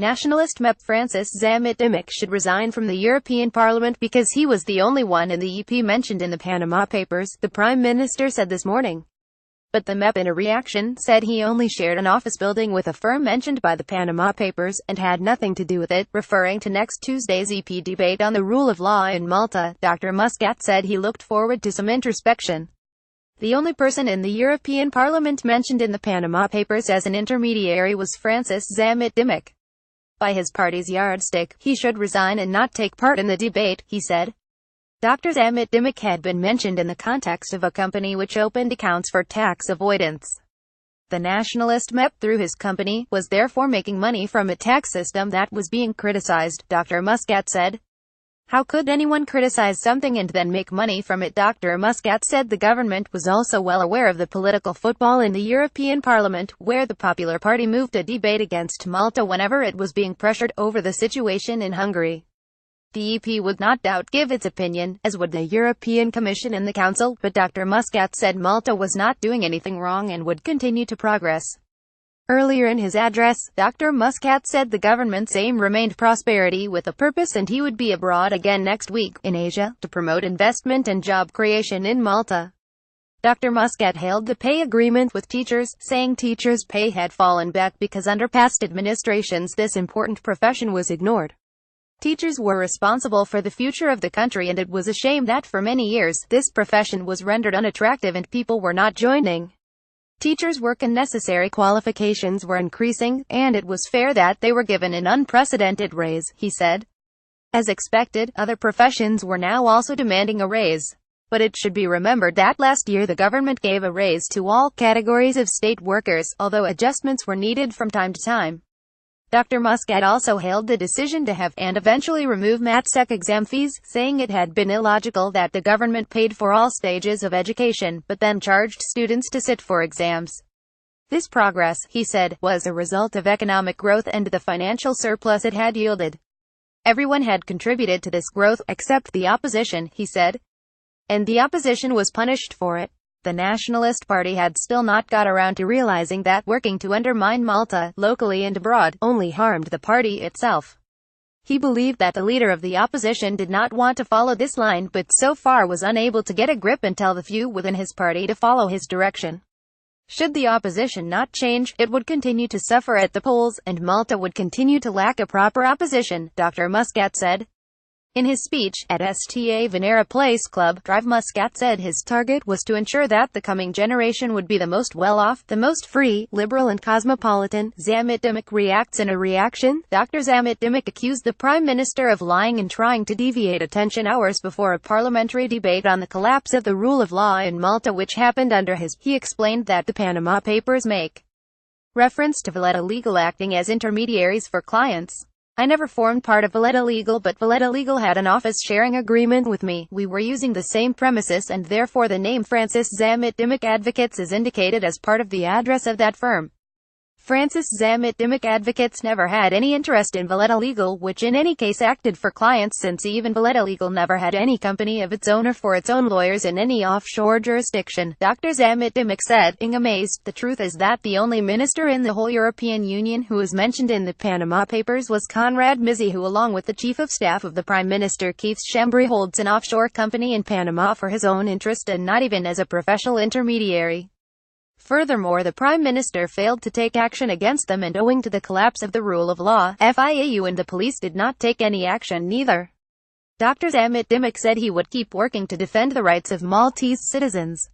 Nationalist MEP Francis Zammit Dimech should resign from the European Parliament because he was the only one in the EP mentioned in the Panama Papers, the Prime Minister said this morning. But the MEP in a reaction said he only shared an office building with a firm mentioned by the Panama Papers, and had nothing to do with it, referring to next Tuesday's EP debate on the rule of law in Malta. Dr. Muscat said he looked forward to some introspection. The only person in the European Parliament mentioned in the Panama Papers as an intermediary was Francis Zammit Dimech. By his party's yardstick, he should resign and not take part in the debate, he said. Dr. Zammit Dimech had been mentioned in the context of a company which opened accounts for tax avoidance. The Nationalist MEP, through his company, was therefore making money from a tax system that was being criticized, Dr. Muscat said. How could anyone criticize something and then make money from it? Dr. Muscat said the government was also well aware of the political football in the European Parliament, where the Popular Party moved a debate against Malta whenever it was being pressured over the situation in Hungary. The EP would not doubt give its opinion, as would the European Commission and the Council, but Dr. Muscat said Malta was not doing anything wrong and would continue to progress. Earlier in his address, Dr. Muscat said the government's aim remained prosperity with a purpose, and he would be abroad again next week, in Asia, to promote investment and job creation in Malta. Dr. Muscat hailed the pay agreement with teachers, saying teachers' pay had fallen back because under past administrations this important profession was ignored. Teachers were responsible for the future of the country, and it was a shame that for many years, this profession was rendered unattractive and people were not joining. Teachers' work and necessary qualifications were increasing, and it was fair that they were given an unprecedented raise, he said. As expected, other professions were now also demanding a raise. But it should be remembered that last year the government gave a raise to all categories of state workers, although adjustments were needed from time to time. Dr. Muscat also hailed the decision to have and eventually remove MatSec exam fees, saying it had been illogical that the government paid for all stages of education, but then charged students to sit for exams. This progress, he said, was a result of economic growth and the financial surplus it had yielded. Everyone had contributed to this growth, except the opposition, he said. And the opposition was punished for it. The Nationalist Party had still not got around to realizing that working to undermine Malta, locally and abroad, only harmed the party itself. He believed that the leader of the opposition did not want to follow this line, but so far was unable to get a grip and tell the few within his party to follow his direction. Should the opposition not change, it would continue to suffer at the polls, and Malta would continue to lack a proper opposition, Dr. Muscat said. In his speech, at Sta Venera Place Club Drive, Muscat said his target was to ensure that the coming generation would be the most well-off, the most free, liberal and cosmopolitan. Zammit Dimech reacts. In a reaction, Dr. Zammit Dimech accused the Prime Minister of lying and trying to deviate attention hours before a parliamentary debate on the collapse of the rule of law in Malta which happened under his. He explained that the Panama Papers make reference to Valletta Legal acting as intermediaries for clients. I never formed part of Valletta Legal, but Valletta Legal had an office-sharing agreement with me. We were using the same premises, and therefore the name Francis Zammit Dimech Advocates is indicated as part of the address of that firm. Francis Zammit Dimech Advocates never had any interest in Valletta Legal, which in any case acted for clients, since even Valletta Legal never had any company of its own or for its own lawyers in any offshore jurisdiction, Dr. Zammit Dimech said, being amazed. The truth is that the only minister in the whole European Union who was mentioned in the Panama Papers was Conrad Mizzi, who along with the Chief of Staff of the Prime Minister Keith Schembri holds an offshore company in Panama for his own interest and not even as a professional intermediary. Furthermore, the Prime Minister failed to take action against them, and owing to the collapse of the rule of law, FIAU and the police did not take any action neither. Dr. Zammit Dimech said he would keep working to defend the rights of Maltese citizens.